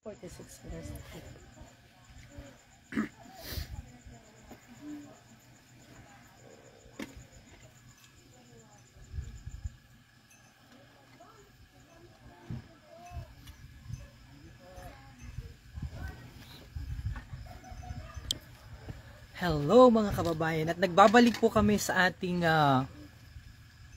46 minutes. Hello mga kababayan, at nagbabalik po kami sa ating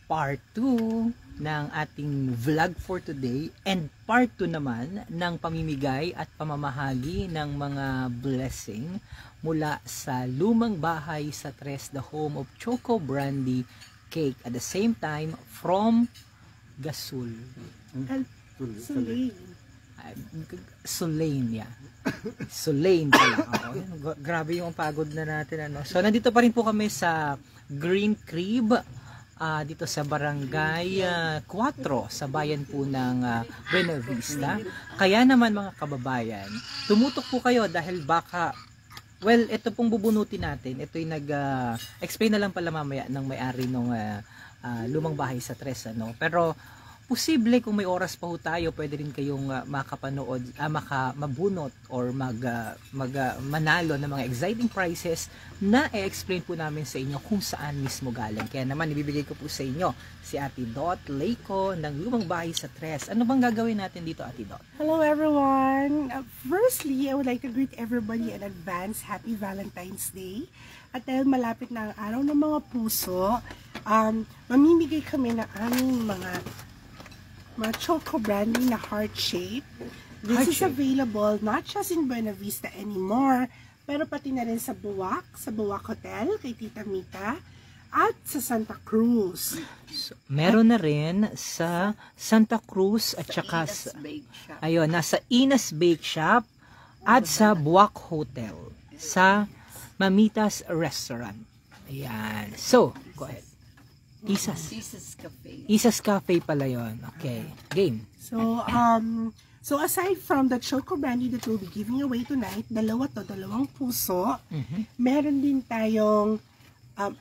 part 2 ng ating vlog for today, and part 2 naman ng pamimigay at pamamahagi ng mga blessing mula sa lumang bahay sa Tres, the home of Choco Brandy Cake, at the same time from Gasul. Sulain, yeah. Sulain pala. Grabe yung pagod na natin. So, nandito pa rin po kami sa Green Crib, dito sa Barangay 4, sa bayan po ng Buena Vista. Kaya naman mga kababayan, tumutok po kayo dahil baka, well, ito pong bubunutin natin. Ito yung explain na lang pala mamaya ng may-ari ng lumang bahay sa Tres. Pero, posible kung may oras pa ho tayo, pwede rin kayong makapanood, mabunot or manalo ng mga exciting prizes na i-explain po namin sa inyo kung saan mismo galing. Kaya naman ibibigay ko po sa inyo si Ate Dot Leico ng lumang bahay sa Tres. Ano bang gagawin natin dito, Ate Dot? Hello everyone! Firstly, I would like to greet everybody in advance. Happy Valentine's Day. At dahil malapit na ang araw ng mga puso, mamimigay kami ng aming mga Choco Brandy na heart shape. This is available not just in Buena Vista anymore, pero pati na rin sa Buwak Hotel, kay Tita Mita, at sa Santa Cruz. So, meron na rin sa Santa Cruz at saka sa ayun, nasa Ina's Bake Shop at sa Buwak Hotel, sa Mamitas Restaurant. Ayan. So, go ahead. Isa's Cafe pala yun. Okay. Game. So aside from the Choco Brandy that we'll be giving away tonight, dalawang puso, meron din tayong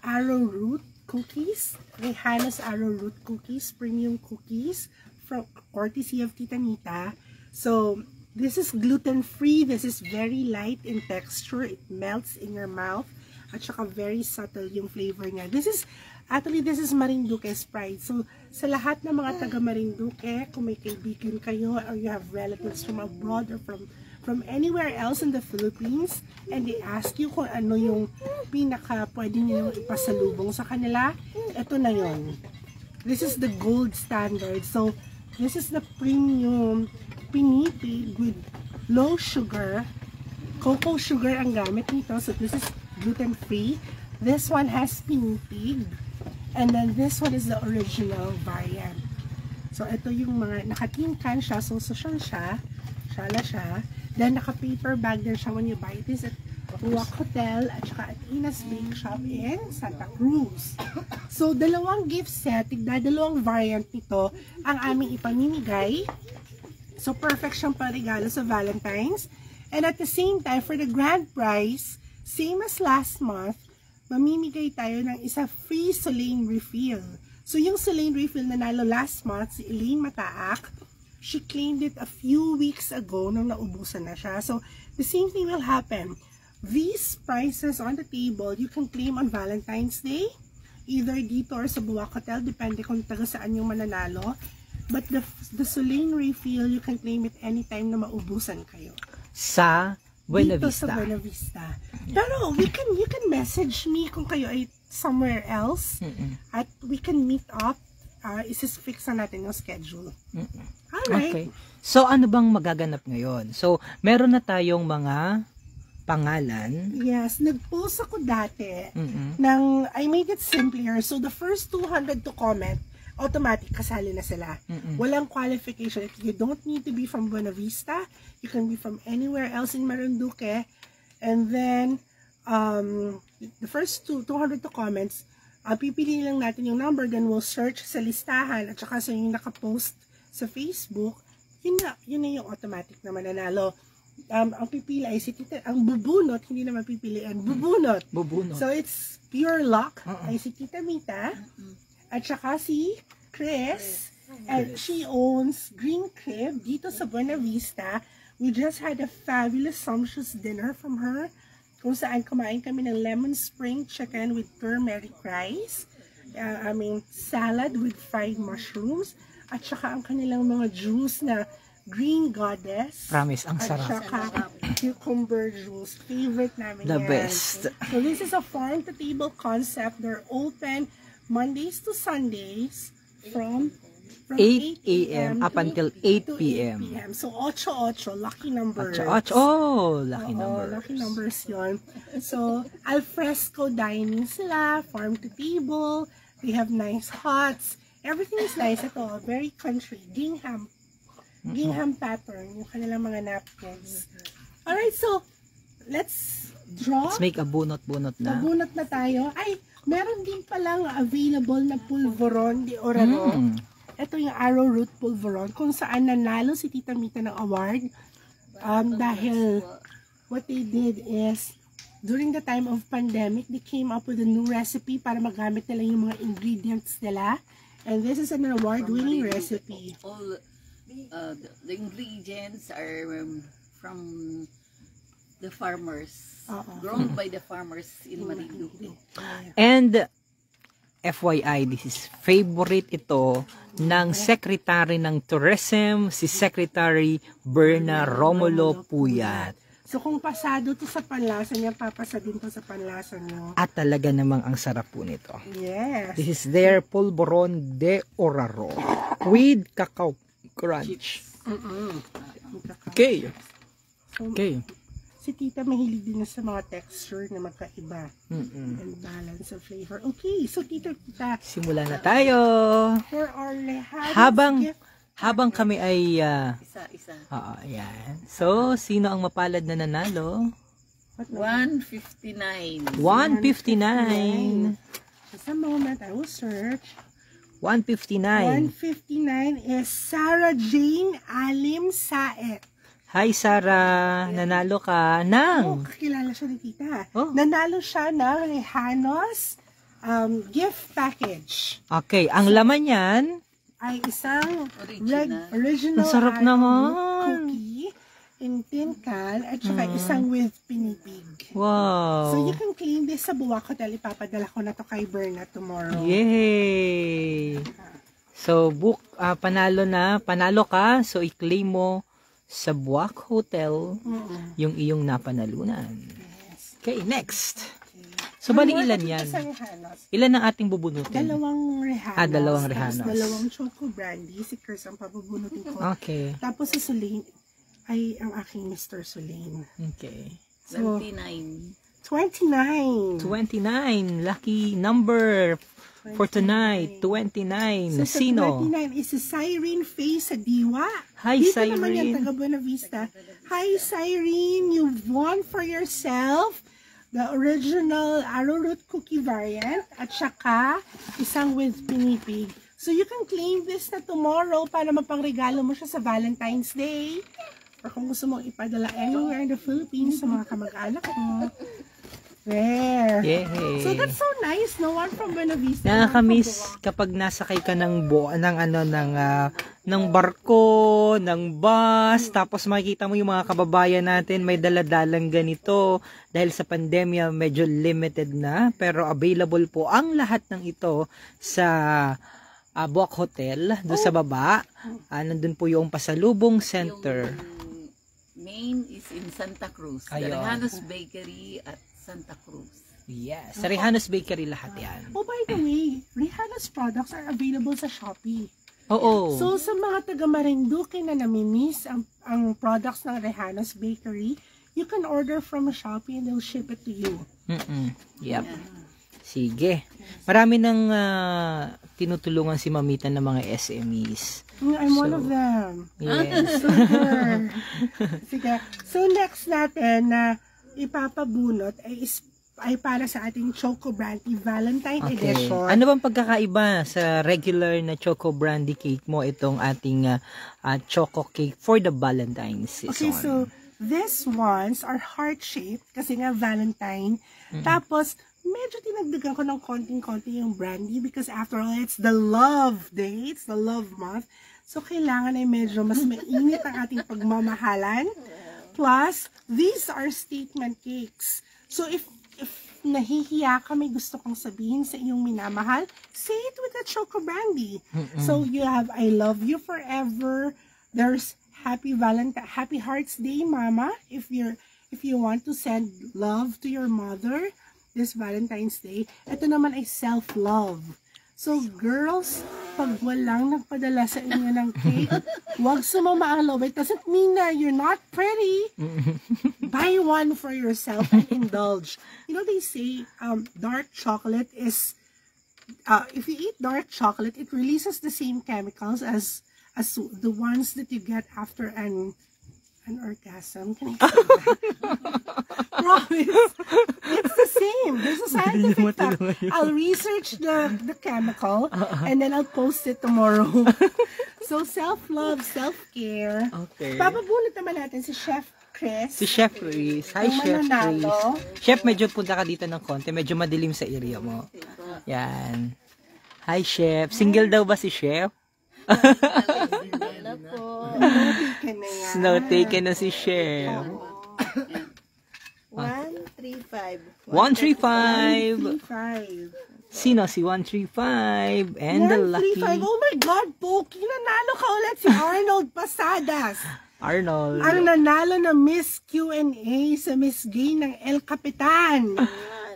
arrowroot cookies, Rehanas arrowroot cookies, premium cookies from courtesy of Tita Nita. So this is gluten-free, this is very light in texture, it melts in your mouth, at saka very subtle yung flavor niya. This is Marinduque Sprite. So, sa lahat ng mga taga Marinduque, kung may kaibigan kayo or you have relatives from abroad or from anywhere else in the Philippines, and they ask you kung ano yung pinaka pwede nyo ipasalubong sa kanila, ito na yun. This is the gold standard. So, this is the premium pinipig with low sugar. Cocoa sugar ang gamit nito. So, this is gluten-free. This one has pinipig. And then this one is the original variant. So ito yung mga naka-tin can siya, so social siya, shala siya. Then naka-paper bag din siya when you buy this at Buwak Hotel at saka at Ina's Bake Shop in Santa Cruz. So dalawang gift set, dalawang variant nito ang aming ipamimigay. So perfect siyang parigalo sa Valentine's. And at the same time, for the grand prize, same as last month, mamimigay tayo ng isa free Sulain refill. So yung Sulain refill na nalo last month, si Elaine Mataak, she claimed it a few weeks ago nung naubusan na siya. So the same thing will happen. These prices on the table, you can claim on Valentine's Day, either dito or sa Buwak Hotel, depende kung taga saan yung mananalo. But the Sulain refill, you can claim it anytime na maubusan kayo. Sa Buena dito Vista. Sa Buena Vista. Pero you can message me kung kayo ay somewhere else at we can meet up. Isi-fix na natin yung schedule. Alright. Okay. So ano bang magaganap ngayon? So meron na tayong mga pangalan. Yes, nag-post ako dati ng I made it simpler. So the first 200 to comment, automatic kasali na sila. Walang qualification. You don't need to be from Buena Vista. You can be from anywhere else in Marinduque. And then, the first 200 to comments, pipili lang natin yung number, then we'll search sa listahan at saka sa yung nakapost sa Facebook, yun na yung automatic na mananalo. Ang pipili ay si Tita, ang bubunot, hindi na mapipilian, bubunot. So it's pure luck, ay si Tita Mita, at saka si Chris, and she owns Green Crib dito sa Buena Vista. We just had a fabulous sumptuous dinner from her, kung saan kumain kami ng lemon spring chicken with turmeric rice, salad with fried mushrooms, at saka ang kanilang mga juice na green goddess. Promise, ang at sarap. saka cucumber juice. Favorite namin The yan. best. So this is a farm-to-table concept. They're open Mondays to Sundays from 8 a.m. up until 8 p.m. So 8-8, lucky numbers. Lucky Oo, numbers. lucky numbers yun. So, alfresco dining sila, farm to table, they have nice huts, everything is nice. Ito, very country, gingham pattern, yung kanilang mga napkins. Alright, so, let's draw. Let's make a bunot-bunot na. Mabunot na tayo. Ay, meron din palang available na pulveron de oraro. Ito yung arrowroot pulveron kung saan nanalo si Tita Mita ng award dahil what they did is during the time of pandemic they came up with a new recipe para magamit nila yung mga ingredients nila, and this is an award-winning recipe. All the ingredients are from the farmers, grown by the farmers in Marinduque. And FYI, this is favorite ito ng Secretary ng Tourism, si Secretary Berna Romulo Puyat. So kung pasado to sa panlasa niya, papasa din to sa panlasa niyo. At talaga namang ang sarap po nito. Yes. This is their pulveron de oraro with cacao crunch. Okay. So, Okay. si Tita mahilig din na sa mga texture na magkaiba and balance of flavor. Okay, so Tita, Simulan na tayo. for our Rehanos gift, Habang kami ay Isa-isa. ayan. So, sino ang mapalad na nanalo? 159. 159. just a moment, I will search. 159. 159 is Sarah Jane Alim Saet. Hi Sarah, nanalo ka ng Kakilala siya ni Tita. Oh. Nanalo siya ng Rehanos gift package. Okay, ang laman niyan, Ay isang Original. original Ang sarap Arrow naman. cookie in tin can at saka isang with pinipig. wow. So you can claim this sa Buwak Hotel. Ipapadala ko na to kay Berna tomorrow. Yay! So, panalo ka, so i-claim mo sa Buwak Hotel yung iyong napanalunan. Okay, next. So, bali ilan yan? Sa Rehanos. Ilan ang ating bubunutin? Dalawang Rehanos. Dalawang tapos Rehanos. dalawang Choco Brandy. Si Chris ang pabubunutin ko. Okay. Tapos si Sulain ay ang aking Mr. Sulain. Okay. So, 29. 29. 29. Lucky number for tonight. 29. So, sa Sino? 29 is si Cyrene Faye sa Diwa. Hi, Dito naman yan, Cyrene. taga Buena Vista. Hi, Cyrene. You've won for yourself the original arrowroot cookie variant at saka isang with pinipig. So, you can claim this na tomorrow para mapangregalo mo siya sa Valentine's Day. Or kung gusto mong ipadala anywhere in the Philippines sa mga kamag-anak mo. There. Yay. So, that's so nice. No one from Buena Vista. Nakakamiss kapag nasakay ka ng ng barko, ng bus, tapos makikita mo yung mga kababayan natin may daladalang ganito. Dahil sa pandemya, medyo limited na, pero available po ang lahat ng ito sa Buwak Hotel, doon sa baba. Nandun po yung Pasalubong Center. Yung main is in Santa Cruz. The Ayun. Rehanos Bakery at Santa Cruz. Yes, sa Rehanos Bakery lahat yan. Oh, by the way, Rehanos products are available sa Shopee. Oo. So, sa mga taga Marinduque na namimiss ang products ng Rehanos Bakery, you can order from Shopee and they'll ship it to you. Yep. Sige. Marami nang tinutulungan si Mamita ng mga SMEs. I'm one of them. Yes. Super. Sige. So, next natin na ipapabunot ay para sa ating Choco Brandy Valentine Okay. Edition. Ano bang pagkakaiba sa regular na Choco Brandy cake mo itong ating choco cake for the Valentine's season? Okay, so these ones are heart-shaped kasi nga Valentine. Tapos, medyo tinagdagan ko ng konting-konti yung brandy because after all, it's the love day. It's the love month. So, kailangan ay medyo mas mainit ang ating pagmamahalan. Plus, these are statement cakes. So, if nahihiya ka, may gusto kong sabihin sa iyong minamahal, say it with a Choco Brandy. So, you have I love you forever. There's Happy Hearts Day, Mama. If you want to send love to your mother this Valentine's Day, ito naman ay self-love. So, girls, pag walang nagpadala sa inyo ng cake, huwag sumama ang loob. It doesn't mean that you're not pretty. Buy one for yourself and indulge. You know, they say dark chocolate is, if you eat dark chocolate, it releases the same chemicals as the ones that you get after an orgasm. Can I say that? Promise. It's the same. There's a scientific fact. I'll research the chemical and then I'll post it tomorrow. So, self-love, self-care. Okay. Papabunot naman natin si Chef Chris. Si Chef Chris. Hi, Ang Chef mananalo. Chris. Chef, medyo punta ka dito ng konti. Medyo madilim sa area mo. Yan. Hi, Chef. Single daw ba si Chef? Wala po. Snow taken na si Chef. 135. 135. 135. Sino si 135? And the lucky 135. Oh my God, Poki, nanalo ka ulit si Arnold Pasadas. Arnold. Ang nanalo na Miss Q&A sa Miss Gay ng El Capitan.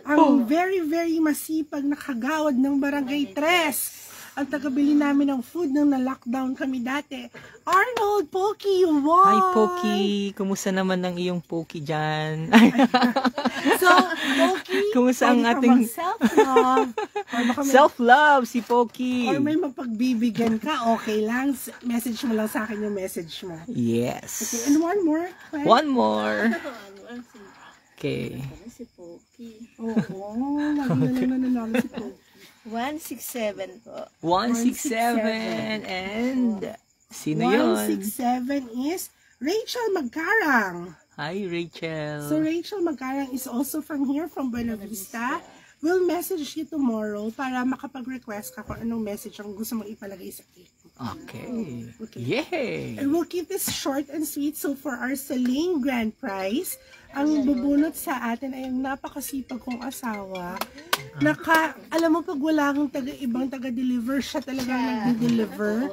Ang very, very masipag na kagawad ng Barangay 3. Ang tagabili namin ng food nung na-lockdown kami dati. Arnold, Poki, you won! Hi, Poki. Kumusta naman ang iyong Poki dyan? So, Poki, Kumusta ang pwede ka ating mag-self-love. Or baka may- Self-love si Poki. Or may mapagbibigyan ka, okay lang. Message mo lang sa akin yung message mo. Yes. Okay, and one more. Right? One more. Okay. Si Poki. Oo, lagi na lang nananalo si Poki. 167 po. 167. And sino yun? 167 is Rachel Magkarang. Hi, Rachel. So Rachel Magkarang is also from here, from Buena Vista. We'll message you tomorrow para makapag-request ka kung anong message ang gusto mong ipalagay sa cake. Okay. Okay. Yay! And we'll keep this short and sweet. So for our Celine Grand Prize, ang bubunot sa atin ay ang napakasipag kong asawa. Alam mo, pag wala kang ibang taga-deliver, siya talaga nag-deliver.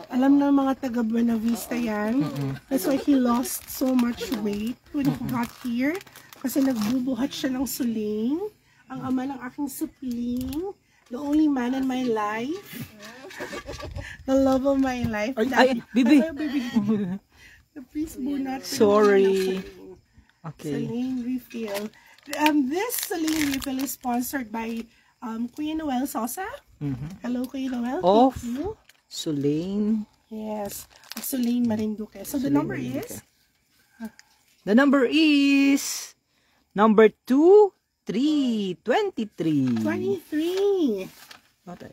Alam na mga taga Buena Vista yan. That's why he lost so much weight when he got here. Kasi nagbubuhat siya ng suling. Ang ama ng aking supling. The only man in my life. The love of my life. Ay, Bibi. Please bunot. Sorry. Okay. Celine Refill. This Celine Refill is sponsored by Kuya Noel Sosa. Hello, Kuya Noel. Of Thank you. Sulain. Yes. Celine Marinduque. So the number is? The number is number 23. 23. What are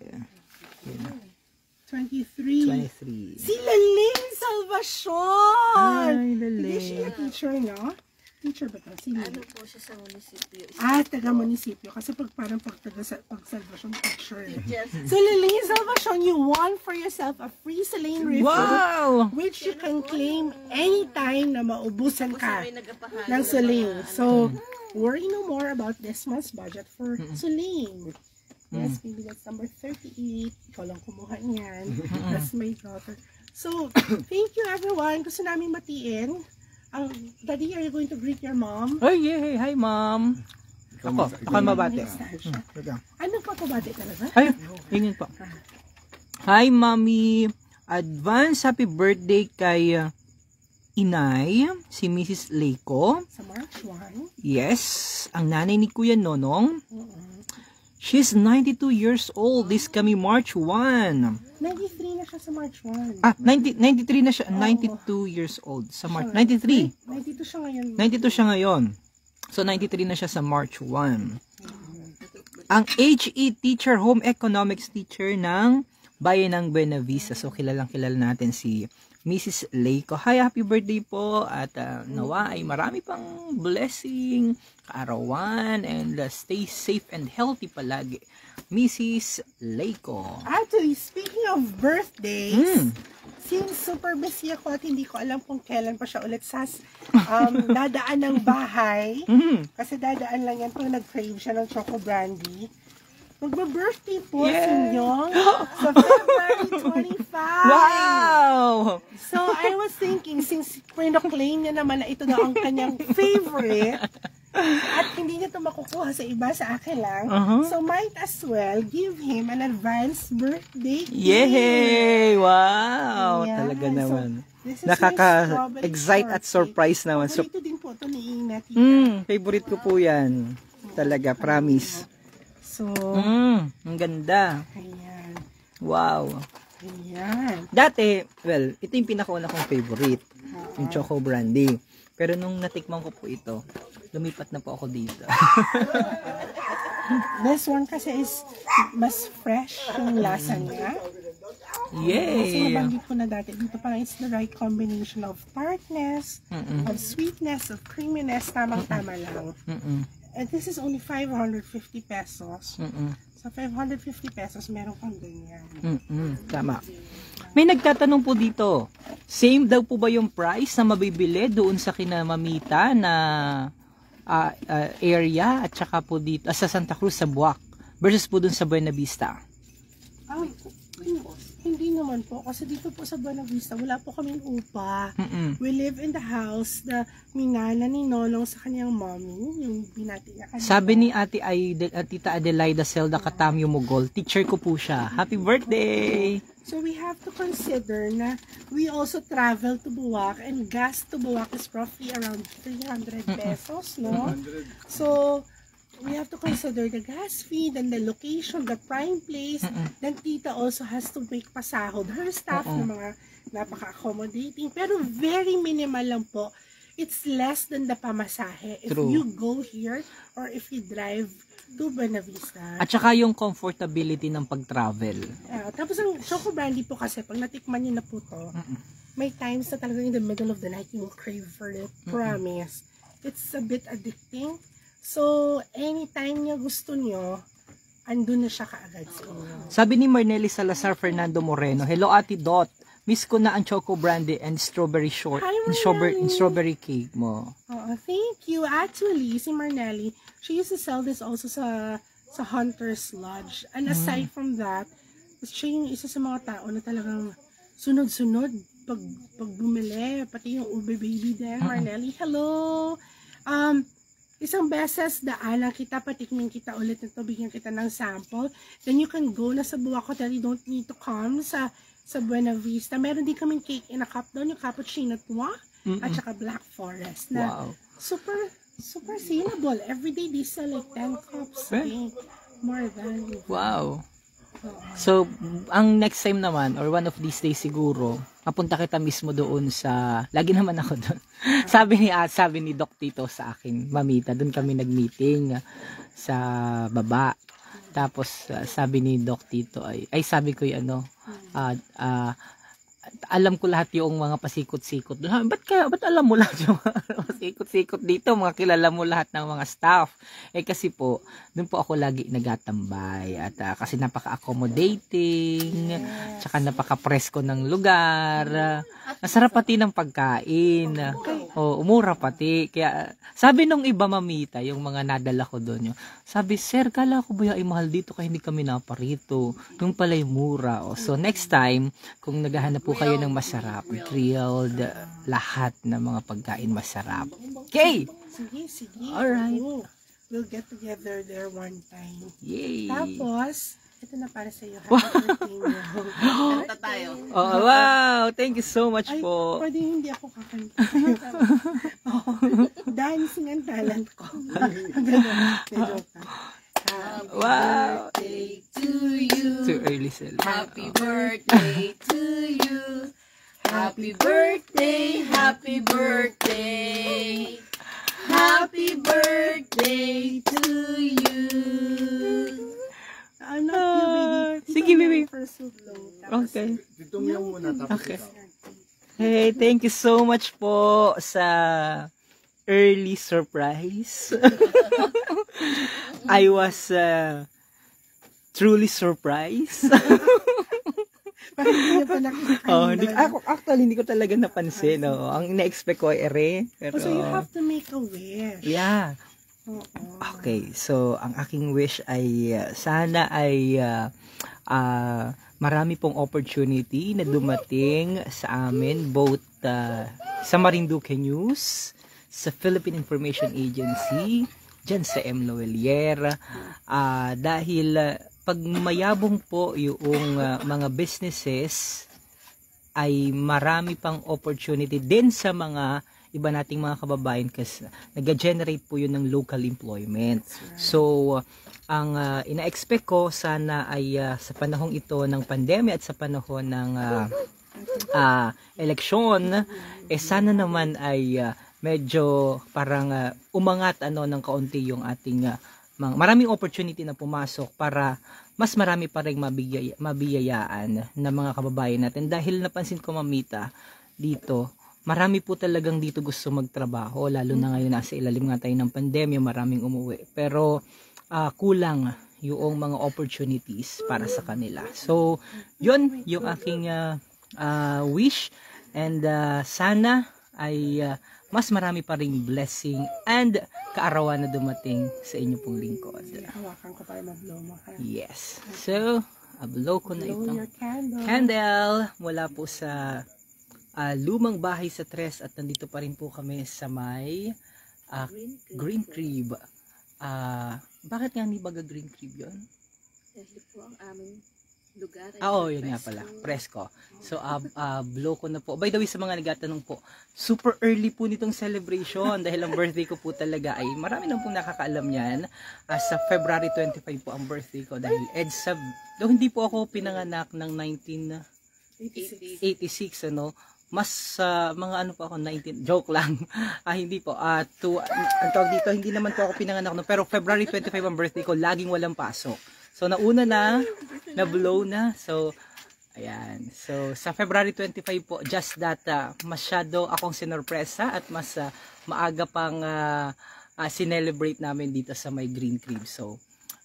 23. 23. Si Laling Salvacion! Hi, Hindi siya Laling. teacher, no? Teacher ba ito? Si Ano po siya sa munisipyo? taga-munisipyo. Kasi parang pag-Salvacion teacher. Yes. So, Laling Salvacion, you won for yourself a free Celine refill. Wow! Which you can claim anytime na maubusan ka May nagapahalo ng Celine. So, worry no more about this month's budget for Celine. Yes, maybe that's number 38. Ikaw lang kumuha niyan. That's my daughter. So, thank you everyone. Gusto namin matiin. Daddy, are you going to greet your mom? Oh, yay! Hi, Mom! Ako mabate. Ano pa pabati talaga? Ay, yun po. Hi, Mommy! Advance happy birthday kay Inay, si Mrs. Leiko. Sa March 1. Yes, ang nanay ni Kuya Nonong. She's 92 years old this coming March 1. 93 na siya sa March 1. 93 na siya. 92 years old sa March. 93. 92 siya ngayon. 92 siya ngayon. So, 93 na siya sa March 1. Ang HE teacher, home economics teacher ng Bayan ng Buena Vista. So, kilala natin si Mrs. Leiko. Hi, happy birthday po. At nawa ay marami pang blessing, kaarawan, and stay safe and healthy palagi. Mrs. Leiko. Actually, speaking of birthdays, since super busy ako at hindi ko alam kung kailan pa siya ulit dadaan ng bahay, kasi dadaan lang yan pag nag-crave siya ng Choco Brandy. Magba-birthday po si Nyong sa February 25. Wow! So, I was thinking, since claim niya naman na ito daw ang kanyang favorite, at hindi niya ito makukuha sa iba, sa akin lang, so might as well give him an advance birthday gift. Yay! Wow! Yeah. Talaga So, naman. this is Nakaka-excite my at surprise naman. So, Paborito din po ito ni Ina, tita. favorite ko po yan. Talaga, promise. So, Ang ganda. ayan. Wow. Ayan. Dati, well, ito yung pinakauna kong favorite. Yung Choco Brandy. Pero nung natikman ko po ito, lumipat na po ako dito. This one kasi is mas fresh yung lasa niya. Kasi Yay! nabanggit ko na dati, dito parang it's the right combination of tartness, of sweetness, of creaminess, tamang-tama lang. And this is only 550 pesos. Sa 550 pesos, meron kang ganyan. Tama. May nagtatanong po dito, same daw po ba yung price na mabibili doon sa kinamamita na area at saka po dito sa Santa Cruz sa Buwak versus po doon sa Buena Vista? Hindi naman po. Kasi dito po sa Buena Vista, wala po kaming upa. We live in the house na minana ni Nonong sa kanyang mommy. Yung binati niya kanina. Sabi ni Tita Adelaida Zelda Katamyo Mugol, teacher ko po siya. Happy birthday! So we have to consider na we also travel to Buwak, and gas to Buwak is roughly around 300 pesos, no? So we have to consider the gas fee, then the location, the prime place. Then Tita also has to make pasahod her staff na mga napaka-accommodating. Pero very minimal lang po. It's less than the pamasahe. If True. you go here or if you drive to Buena Vista. At saka yung comfortability ng pag-travel. Tapos ang Choco Brandy po kasi, pag natikman niyo na po to, may times na talagang in the middle of the night you will crave for it. Promise. It's a bit addicting. So, anytime niya gusto niyo, andun na siya kaagad sa inyo. Sabi ni Marnelly Salazar Fernando Moreno, hello Ate Dot, miss ko na ang Choco Brandy and strawberry short Hi, and strawberry cake mo. Thank you. Actually, si Marnelly, she used to sell this also sa Hunter's Lodge. And aside from that, siya yung isa sa mga tao na talagang sunod-sunod pag bumili. Pati yung ube baby din. Marnelly, hello! Isang beses daanan kita, patikmin kita ulit nito, bigyan kita ng sample. Then you can go na sa Buwak Hotel. You don't need to come sa Buena Vista. Meron din kaming cake in a cup doon, yung cappuccino tuwa, at saka Black Forest. Na super saleable. Everyday they sell like 10 cups. More than. Wow. So, ang next time naman, or one of these days siguro, papunta kita mismo doon sa, lagi naman ako doon. Sabi ni Doc Tito sa akin, Mamita, doon kami nag-meeting sa baba. Tapos, sabi ni Doc Tito, sabi ko yung alam ko lahat yung mga pasikot-sikot. Ba't alam mo lahat yung mga pasikot-sikot dito? Mga kilala mo lahat ng mga staff. Kasi po, doon po ako lagi nagatambay. At kasi napaka-accommodating, tsaka napaka-presko ng lugar. Masarap pati ng pagkain. Umura pati. Kaya, sabi nung iba Mamita, yung mga nadala ko doon, sabi, sir, kala ko ba yung mahal dito kaya hindi kami naparito? Doon pala yung mura. So, next time, kung naghahanap po kayo ng masarap, grilled, lahat ng mga pagkain masarap. Okay! Sige. Alright. We'll get together there one time. Yay! Tapos, ito na para sa iyo. Happy birthday niyo. Kanta tayo. Wow! Thank you so much po. Pwede hindi ako kakanta. Dancing ang talent ko. Wow! Birthday to you. Too early sila. Happy birthday to you. Happy birthday, happy birthday. Happy birthday to you. Ano you, baby? Sige, baby. Okay. Okay. Hey, thank you so much po sa early surprise. I was truly surprised. Bakit hindi niyo pa nakita Actually, hindi ko talaga napansin. Ang ina-expect ko ay ere. Pero, so you have to make a wish. Yeah. Oo. Okay, so ang aking wish ay sana ay marami pong opportunity na dumating sa amin, both sa Marinduque News, sa Philippine Information Agency, dyan sa M. Loelier, dahil pag mayabong po yung mga businesses, ay marami pang opportunity din sa mga iba nating mga kababayan kasi nag-generate po yun ng local employment. So, ang ina-expect ko sana ay sa panahong ito ng pandemya at sa panahon ng eleksyon, sana naman ay medyo parang umangat ng kaunti yung ating maraming opportunity na pumasok para mas marami pa rin mabiyayaan ng mga kababayan natin. Dahil napansin ko, Mamita, dito, marami po talagang dito gusto magtrabaho, lalo na ngayon nasa ilalim nga tayo ng pandemya, maraming umuwi. Pero kulang yung mga opportunities para sa kanila. So, yun yung aking wish, and sana ay mas marami pa ring blessing and kaarawan na dumating sa inyo pong lingkod. Hawakan ko para mag-blow mo. Yes. So, blow ko na Blow itong your candle. candle mula po sa lumang bahay sa Tres, at nandito pa rin po kami sa may Green Crib. Bakit nga hindi baga Green Crib yun? Dahil po ang aming lugar. Yun nga pala, presko. So, blow ko na po. By the way, sa mga nagtatanong po, super early po nitong celebration dahil ang birthday ko po talaga ay marami nang pong nakakaalam yan. Sa February 25 po ang birthday ko dahil EDSA, though hindi po ako pinanganak ng 1986, mas mga pa ako, 19, joke lang. Hindi po, ang tawag dito, hindi naman po ako pinanganak, pero February 25 ang birthday ko, laging walang pasok. So, nauna na blow na. So, ayan. So, sa February 25 po, just that, masyado akong sinorpresa at mas maaga pang sinelebrate namin dito sa may Green Crib. So,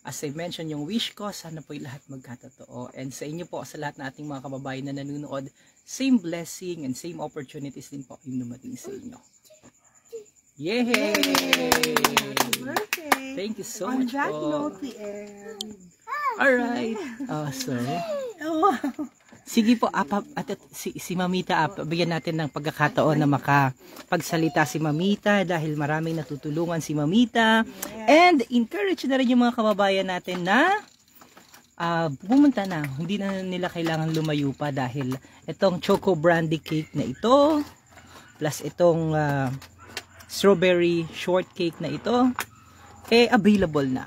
as I mentioned, yung wish ko, sana po lahat magkatotoo. And sa inyo po, sa lahat ng ating mga kababayan na nanonood, same blessing and same opportunities din po yung dumating sa inyo. Yay! Happy birthday! Thank you so On much that po. note, we end. Alright. Sorry. Sige po, si Mamita, bigyan natin ng pagkakataon na makapagsalita si Mamita dahil maraming natutulungan si Mamita. And encourage na rin yung mga kababayan natin na pumunta na. Hindi na nila kailangan lumayo pa dahil itong choco brandy cake na ito, plus itong strawberry shortcake na ito, available na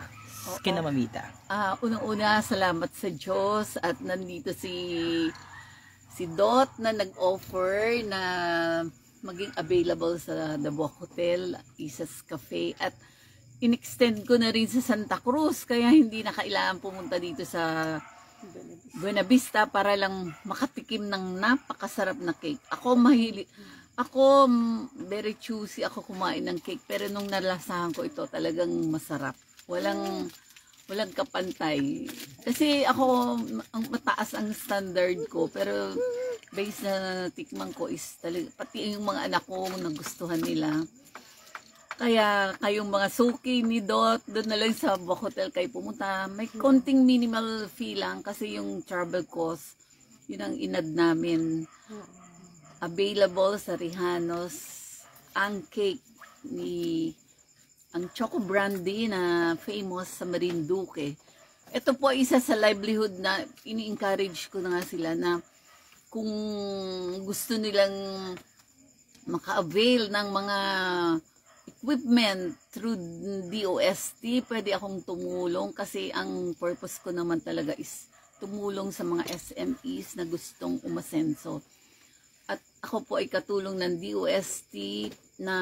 kina Mamita. Unang-una, salamat sa Diyos at nandito si Dot na nag-offer na maging available sa The Buwak Hotel, Isa's Cafe, at in-extend ko na rin sa Santa Cruz, kaya hindi na kailangan pumunta dito sa Buena Vista para lang makatikim ng napakasarap na cake. Ako very choosy ako kumain ng cake, pero nung nalasahan ko ito talagang masarap. Walang kapantay. Kasi ako, ang mataas ang standard ko, pero based na tikman ko is talaga, pati yung mga anak ko nagustuhan nila. Kaya kayong mga suki ni Dot, doon na lang sa Buwak Hotel kayo pumunta. May konting minimal fee lang kasi yung travel cost, yun ang inad namin. Available sa Rihanos ang cake ang choco brandy na famous sa Marinduque. Ito po isa sa livelihood na ini-encourage ko na nga sila na kung gusto nilang maka-avail ng mga equipment through DOST, pwede akong tumulong kasi ang purpose ko naman talaga is tumulong sa mga SMEs na gustong umasenso. At ako po ay katulong ng DOST na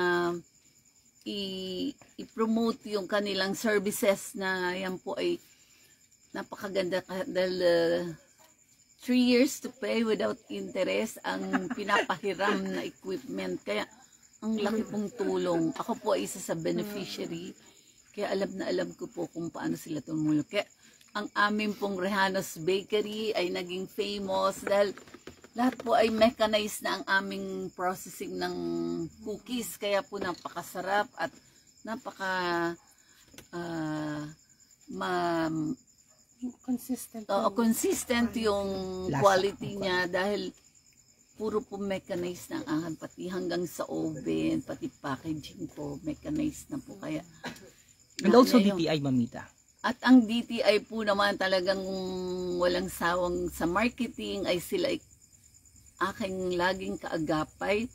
i-promote yung kanilang services na yan po ay napakaganda dahil 3 years to pay without interest ang pinapahiram na equipment. Kaya ang laki pong tulong. Ako po ay isa sa beneficiary. Kaya alam na alam ko po kung paano sila tumulong. Kaya ang aming pong Rehanos Bakery ay naging famous dahil lahat po ay mechanized na ang aming processing ng cookies. Kaya po napakasarap at napaka Consistent. consistent yung Lasa. quality niya dahil puro po mechanized na ang akin, pati hanggang sa oven, pati packaging po, mechanized na po. Kaya, And also yung- DTI, Mamita. At ang DTI po naman talagang walang sawang sa marketing ay sila ay aking laging kaagapay.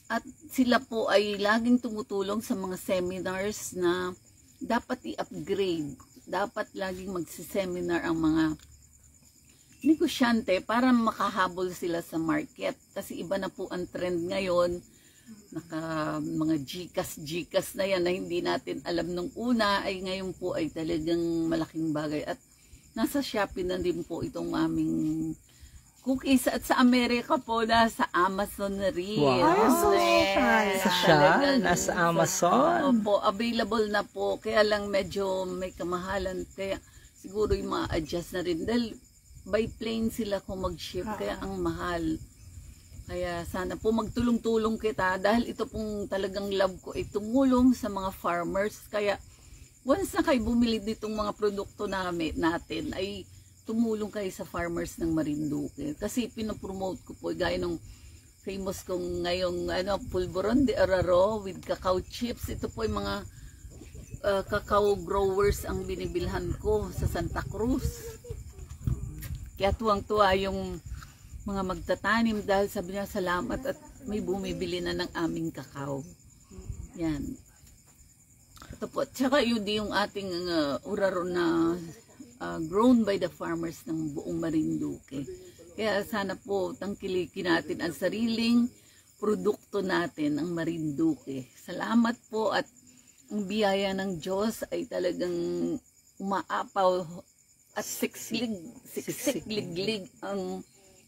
At sila po ay laging tumutulong sa mga seminars na dapat i-upgrade. Dapat laging magsiseminar ang mga negosyante para makahabol sila sa market. Kasi iba na po ang trend ngayon. Mga GCash na yan na hindi natin alam nung una ay ngayon po ay talagang malaking bagay. At nasa Shopee na din po itong aming cookies. At sa Amerika po, nasa Amazon na rin. Wow. Ay, so Yes, Siya, talagang- nasa Amazon. Opo, available na po. Kaya lang medyo may kamahalan. Kaya siguro yung ma-adjust na rin. Dahil by plane sila kung mag-ship. Kaya ang mahal. Kaya sana po magtulong-tulong kita. Dahil ito pong talagang love ko ay tumulong sa mga farmers. Kaya once na kayo bumili ditong mga produkto natin ay tumulong kayo sa farmers ng Marinduque. Kasi pinopromote ko po gaya ng famous kong ngayong pulveron de araro with cacao chips. Ito po yung mga cacao growers ang binibilhan ko sa Santa Cruz. Kaya tuwang-tuwa yung mga magtatanim dahil sabi niya salamat at may bumibili na ng aming kakao. Yan. Ito po. Tsaka yun yung ating uraro na grown by the farmers ng buong Marinduque. Kaya sana po tangkilikin natin ang sariling produkto natin, ang Marinduque. Salamat po at ang biyaya ng Diyos ay talagang umaapaw at siksik-liglig ang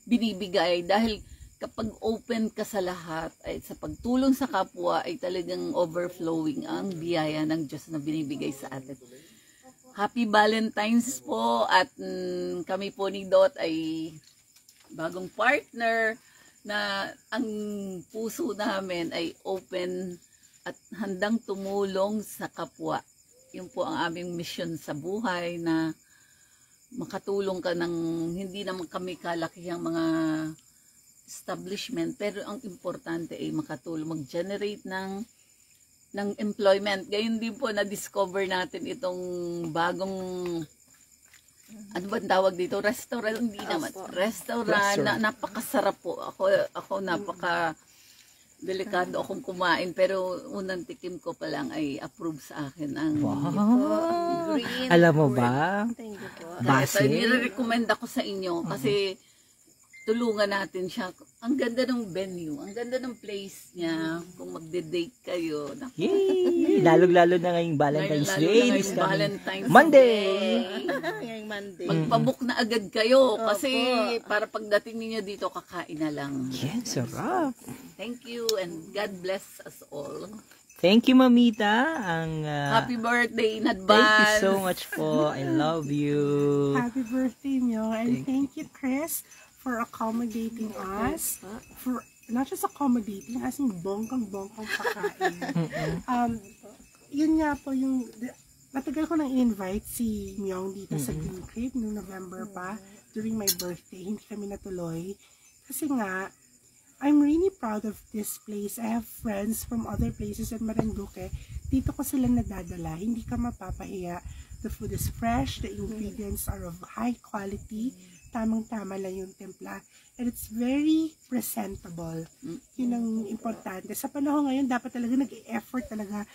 binibigay dahil kapag open ka sa lahat ay sa pagtulong sa kapwa ay talagang overflowing ang biyaya ng Diyos na binibigay sa atin. Happy Valentine's po at kami po ni Dot ay bagong partner na ang puso namin ay open at handang tumulong sa kapwa. Yun po ang aming mission sa buhay na makatulong ka ng hindi naman kami kalakihang mga establishment pero ang importante ay makatulong mag-generate ng employment. Gayon din po na-discover natin itong bagong ano ba tawag dito? Restaurant, hindi naman. Restaurant na napakasarap po. Ako napaka delikado akong kumain pero unang tikim ko pa lang ay approve sa akin ang green. Alam mo ba? Thank you po. Base? Nire-recommend ako sa inyo kasi tulungan natin siya. Ang ganda ng venue, ang ganda ng place niya. Kung magde-date kayo. Yay! Lalong-lalo na ngayong Valentine's Day. This coming Valentine's Monday. Day. Ngayong Monday. Magpabook na agad kayo kasi para pagdating niyo dito kakain na lang. Yes, sarap. Thank you and God bless us all. Thank you, Mamita. Ang, Happy birthday in thank you advance. so much po. I love you. Happy birthday, Myo. And thank you, Chris, for accommodating us. For not just accommodating, as in bonggang-bonggang pakain. Yun nga po yung, matagal ko nang invite si Myong dito sa Green Crib noong November pa, during my birthday. Hindi kami natuloy. Kasi nga, I'm really proud of this place. I have friends from other places in Marinduque. Dito ko sila nadadala. Hindi ka mapapahiya. The food is fresh. The ingredients are of high quality. Tamang-tama lang yung timpla. And it's very presentable. Yun ang importante. Sa panahon ngayon, dapat talaga nag-effort talaga.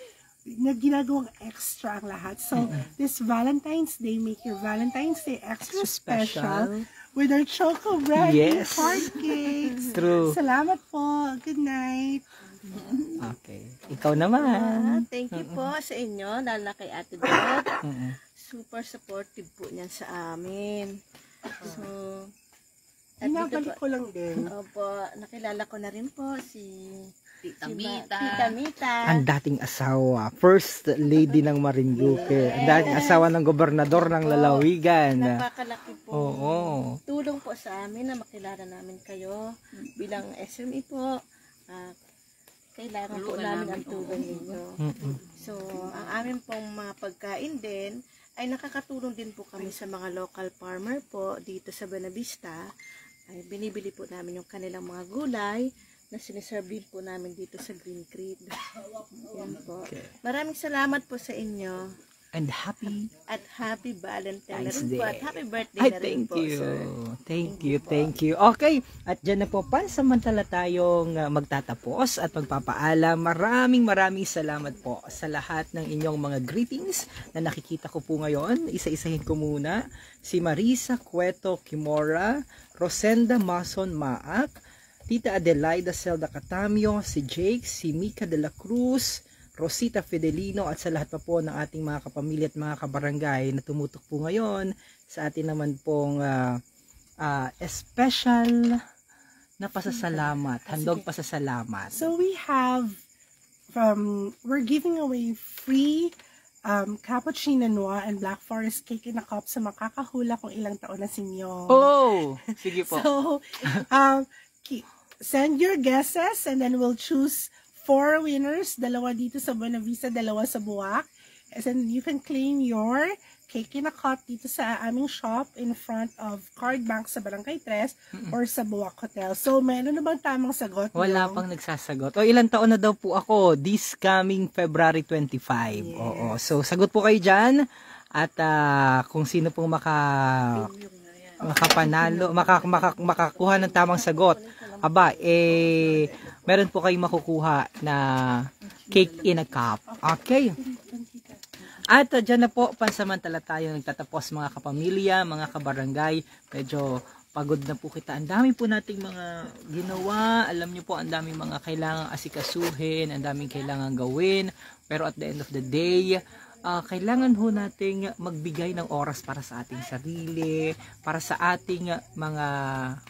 Ginagawang extra ang lahat. So, this Valentine's Day, make your Valentine's Day extra special. With our choco bread and Yes. corn cakes. True. Salamat po. Good night. Okay. Ikaw naman. Thank you po sa inyo, lalo na kay Ate Dot. Mm-mm. Super supportive po niyan sa amin. So, at dito Inabalik po, ko lang din. opo, nakilala ko na rin po si Tita Diba? Mita. Tita Mita. Ang dating asawa, first lady ng Marinduque, ang dating asawa ng gobernador ng Lalawigan. Napakalaki po. Oo. Tulong po sa amin na makilala namin kayo bilang SME po. Kailangan po Tulungan namin namin, ang tulong ninyo. So, ang amin pong mga pagkain din ay nakakatulong din po kami sa mga local farmer po dito sa Buenavista. Ay binibili po namin yung kanilang mga gulay na siniserve din po namin dito sa Green Creek. Yan po. Maraming salamat po sa inyo. And happy At happy Valentine na Nice rin po. day. At happy birthday Ay, na rin thank po, you. sir. Thank you. Okay, at dyan na po pansamantala tayong magtatapos at magpapaalam. Maraming salamat po sa lahat ng inyong mga greetings na nakikita ko po ngayon. Isa-isahin ko muna. Si Marisa Cueto Kimora, Rosenda Mason Maak, Tita Adelaida Zelda Catamio, si Jake, si Mika de la Cruz, Rosita Fidelino at sa lahat pa po ng ating mga kapamilya at mga kabarangay na tumutok po ngayon sa atin naman pong special na pasasalamat, handog pasasalamat. So we have we're giving away free cappuccino noir and black forest cake in a cup sa makakahula kung ilang taon na sinyo. Oh, sige po. So send your guesses and then we'll choose 4 winners, 2 dito sa Buenavista, 2 sa Buwak. And then you can claim your cake in a cup dito sa aming shop in front of Card Bank sa Barangay 3 or sa Buwak Hotel. So, meron na bang tamang sagot? Wala pang nagsasagot. O, ilang taon na daw po ako? This coming February 25. Yes. Oo. So, sagot po kayo dyan. At kung sino pong makapanalo, makakuha ng tamang sagot, aba, meron po kayong makukuha na cake in a cup. Okay. At dyan na po, pansamantala tayo nagtatapos mga kapamilya, mga kabarangay. Medyo pagod na po kita. Ang dami po nating mga ginawa. Alam nyo po, ang daming mga kailangang asikasuhin, ang daming kailangang gawin. Pero at the end of the day, kailangan ho nating magbigay ng oras para sa ating sarili, para sa ating mga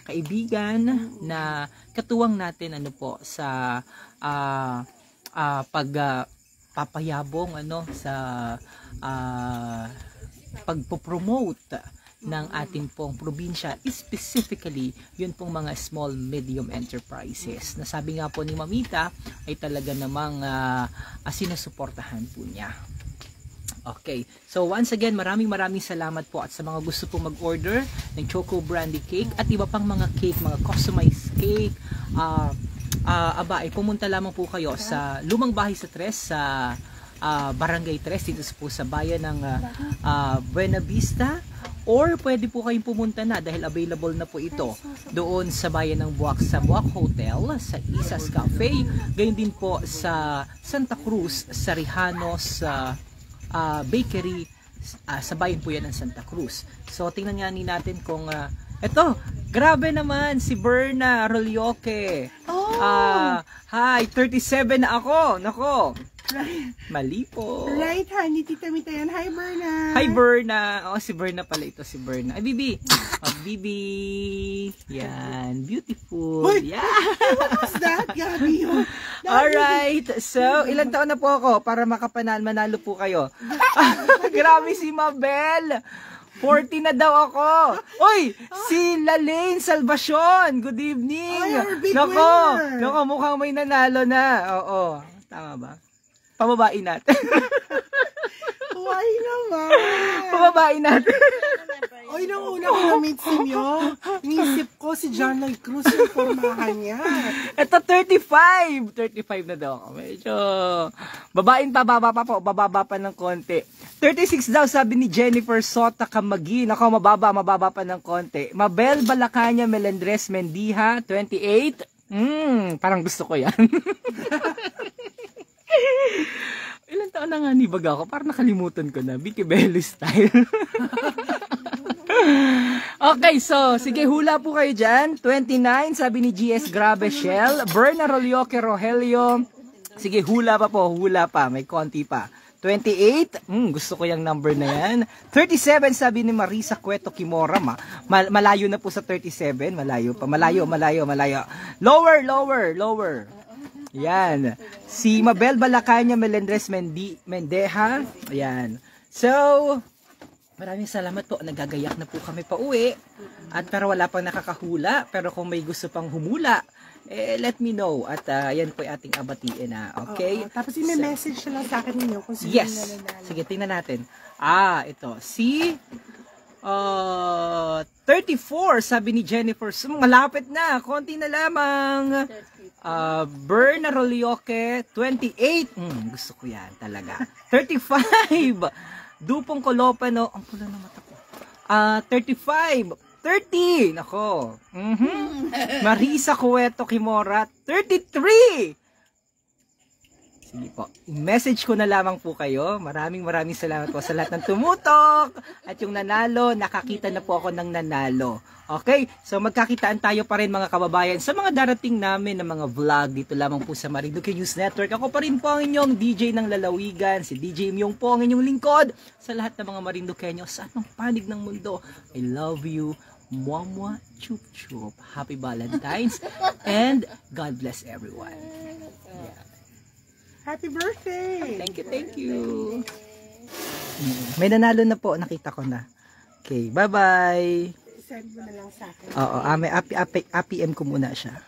kaibigan na katuwang natin sa pagpapayabong sa pagpo-promote ng ating pong probinsya, specifically yun pong mga small medium enterprises na sabi nga po ni Mamita ay talaga namang sinusuportahan po niya. Okay. So once again, maraming salamat po at sa mga gusto pong mag-order ng Choco Brandy Cake at iba pang mga cake, mga customized cake, pumunta lamang po kayo sa Lumang Bahay sa Tres sa Barangay 3 dito po sa bayan ng Buenavista, or pwede po kayong pumunta na dahil available na po ito doon sa bayan ng Buwak sa Buwak Hotel, sa Isa's Cafe, gayon din po sa Santa Cruz, sa Rijanos Bakery, sa bayan po yan ng Santa Cruz. So tingnan nga natin kung eto, grabe naman si Berna Rolioque. Hi, 37 na ako. Nako. Mali po. Right, honey, Tita Mita yan. Hi, Berna. Hi, Berna. Si Berna pala ito, si Berna. Ay, Bibi. Bibi. Yan, beautiful. Wait, yeah. What was that, Gabi? Alright, so ilang taon na po ako para manalo po kayo. Grabe si Mabel. 40 na daw ako. Oy, si Lalaine Salvacion. Good evening. Oh, you're a big winner. Nako, mukhang may nanalo na. Oo, tama ba? Pababain natin. Why naman? Pababain natin. Oy, nung una ko na-meet si Myo, inisip ko si John Lloyd Cruz yung formahan niya. Ito 35. 35 na daw ako. Medyo bababa pa ng konti. 36 daw sabi ni Jennifer Sota Kamagi. Nako, mababa pa ng konti. Mabel Balacanya Melendres Mendiha 28. Parang gusto ko yan. Ilan taon na nga nibaga ako? Parang nakalimutan ko na. Vicky Bello style. Okay, so sige, hula po kayo dyan. 29 sabi ni GS Grabe Shell. Berna Rolioque Rogelio. Sige, hula pa. May konti pa. 28, gusto ko yung number na yan. 37 sabi ni Marisa Cueto Kimora. Malayo na po sa 37. Malayo pa. Malayo. Lower. Yan. Si Mabel Balacanya Melendres Mendeja. Ayan. So, maraming salamat po. Nagagayak na po kami pa uwi. At pero wala pang nakakahula. Pero kung may gusto pang humula, let me know. At yan po yung ating abatiin na. Okay? Oo, tapos may message siya lang sa akin ninyo kung sino Yes. yung nananalo. Sige, tingnan natin. Ito. Si 34, sabi ni Jennifer. So, malapit na. Konti na lamang. Berna Rolioque, 28. Gusto ko yan talaga. 35. Dupong Colopano. Ang pula na mata ko. 35. 30. Nako. Marisa Cueto Kimora, 33. Sige po. I-message ko na lamang po kayo. Maraming salamat po sa lahat ng tumutok. At yung nanalo, nakakita na po ako ng nanalo. Okay? So magkakitaan tayo pa rin mga kababayan sa mga darating namin na mga vlog dito lamang po sa Marinduque News Network. Ako pa rin po ang inyong DJ ng lalawigan. Si DJ Myong po ang inyong lingkod. Sa lahat ng mga Marinduqueño sa anong panig ng mundo. I love you. Mwah, chup chup. Happy Valentine's. And God bless everyone. Yeah. Happy birthday! Thank you. May nanalo na po, nakita ko na. Okay, bye-bye. Send mo na lang sa akin. Oo, may APM ko muna siya.